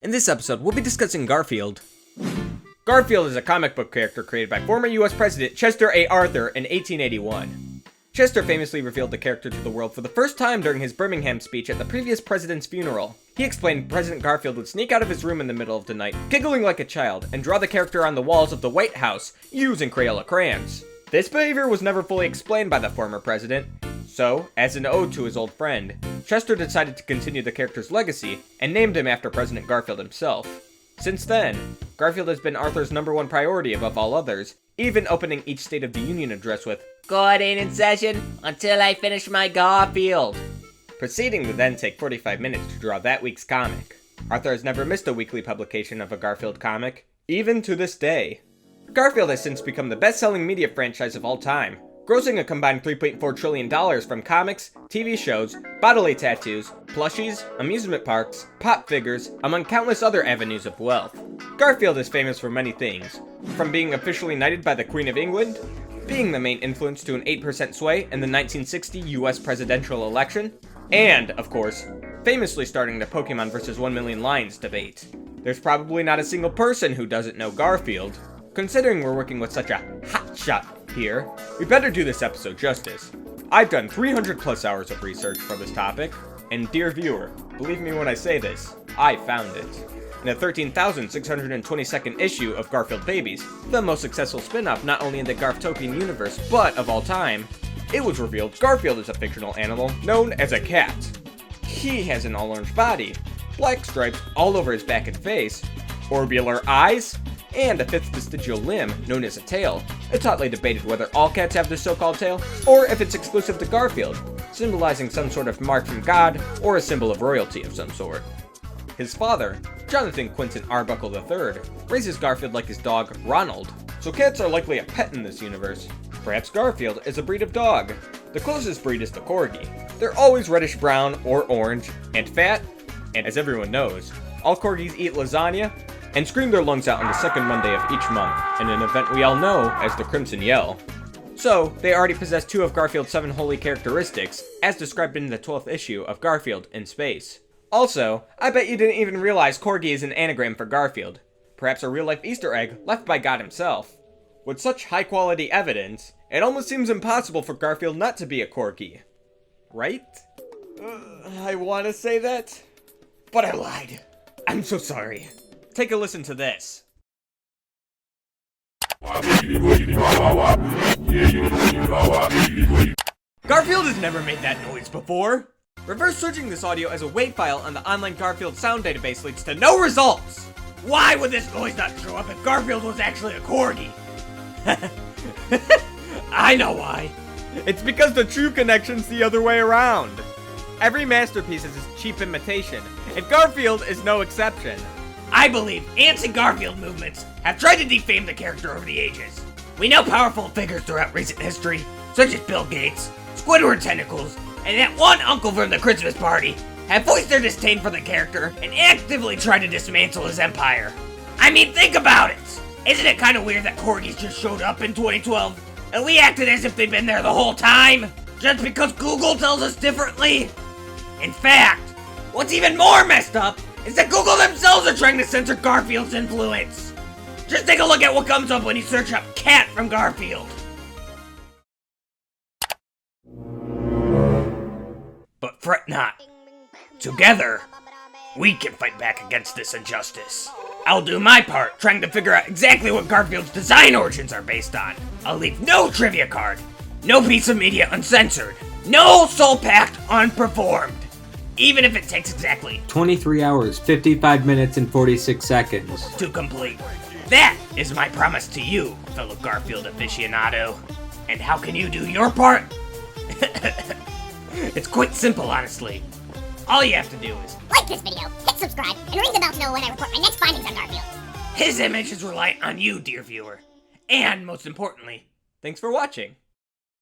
In this episode, we'll be discussing Garfield. Garfield is a comic book character created by former US President Chester A. Arthur in 1881. Chester famously revealed the character to the world for the first time during his Birmingham speech at the previous president's funeral. He explained President Garfield would sneak out of his room in the middle of the night, giggling like a child, and draw the character on the walls of the White House, using Crayola crayons. This behavior was never fully explained by the former president, so, as an ode to his old friend, Chester decided to continue the character's legacy and named him after President Garfield himself. Since then, Garfield has been Arthur's #1 priority above all others, even opening each State of the Union address with, "God ain't in session until I finish my Garfield," proceeding to then take 45 minutes to draw that week's comic. Arthur has never missed a weekly publication of a Garfield comic, even to this day. Garfield has since become the best-selling media franchise of all time, grossing a combined $3.4 trillion from comics, TV shows, bodily tattoos, plushies, amusement parks, pop figures, among countless other avenues of wealth. Garfield is famous for many things, from being officially knighted by the Queen of England, being the main influence to an 8% sway in the 1960 US presidential election, and, of course, famously starting the Pokemon vs. 1 Million Lions debate. There's probably not a single person who doesn't know Garfield. Considering we're working with such a hotshot here, we better do this episode justice. I've done 300 plus hours of research for this topic, and dear viewer, believe me when I say this, I found it. In the 13,622nd issue of Garfield Babies, the most successful spin-off not only in the Garftopian universe, but of all time, it was revealed Garfield is a fictional animal known as a cat. He has an all-orange body, black stripes all over his back and face, orbular eyes, and a fifth vestigial limb known as a tail. It's hotly debated whether all cats have this so-called tail, or if it's exclusive to Garfield, symbolizing some sort of mark from God, or a symbol of royalty of some sort. His father, Jonathan Quinton Arbuckle III, raises Garfield like his dog, Ronald, so cats are likely a pet in this universe. Perhaps Garfield is a breed of dog. The closest breed is the Corgi. They're always reddish-brown or orange, and fat, and as everyone knows, all Corgis eat lasagna, and scream their lungs out on the second Monday of each month, in an event we all know as the Crimson Yell. So, they already possess 2 of Garfield's 7 holy characteristics, as described in the 12th issue of Garfield in Space. Also, I bet you didn't even realize Corgi is an anagram for Garfield. Perhaps a real-life Easter egg left by God himself. With such high-quality evidence, it almost seems impossible for Garfield not to be a Corgi. Right? I want to say that, but I lied. I'm so sorry. Take a listen to this. Garfield has never made that noise before. Reverse searching this audio as a WAV file on the online Garfield sound database leads to no results. Why would this noise not show up if Garfield was actually a Corgi? I know why. It's because the true connection's the other way around. Every masterpiece is a cheap imitation, and Garfield is no exception. I believe anti-Garfield movements have tried to defame the character over the ages. We know powerful figures throughout recent history, such as Bill Gates, Squidward Tentacles, and that one uncle from the Christmas party, have voiced their disdain for the character and actively tried to dismantle his empire. I mean, think about it! Isn't it kind of weird that Corgis just showed up in 2012, and we acted as if they've been there the whole time, just because Google tells us differently? In fact, what's even more messed up is that Google themselves are trying to censor Garfield's influence. Just take a look at what comes up when you search up cat from Garfield. But fret not. Together, we can fight back against this injustice. I'll do my part trying to figure out exactly what Garfield's design origins are based on. I'll leave no trivia card, no piece of media uncensored, no soul pact unperformed. Even if it takes exactly 23 hours, 55 minutes, and 46 seconds to complete. That is my promise to you, fellow Garfield aficionado. And how can you do your part? It's quite simple, honestly. All you have to do is like this video, hit subscribe, and ring the bell to know when I report my next findings on Garfield. His image is reliant on you, dear viewer. And most importantly, thanks for watching.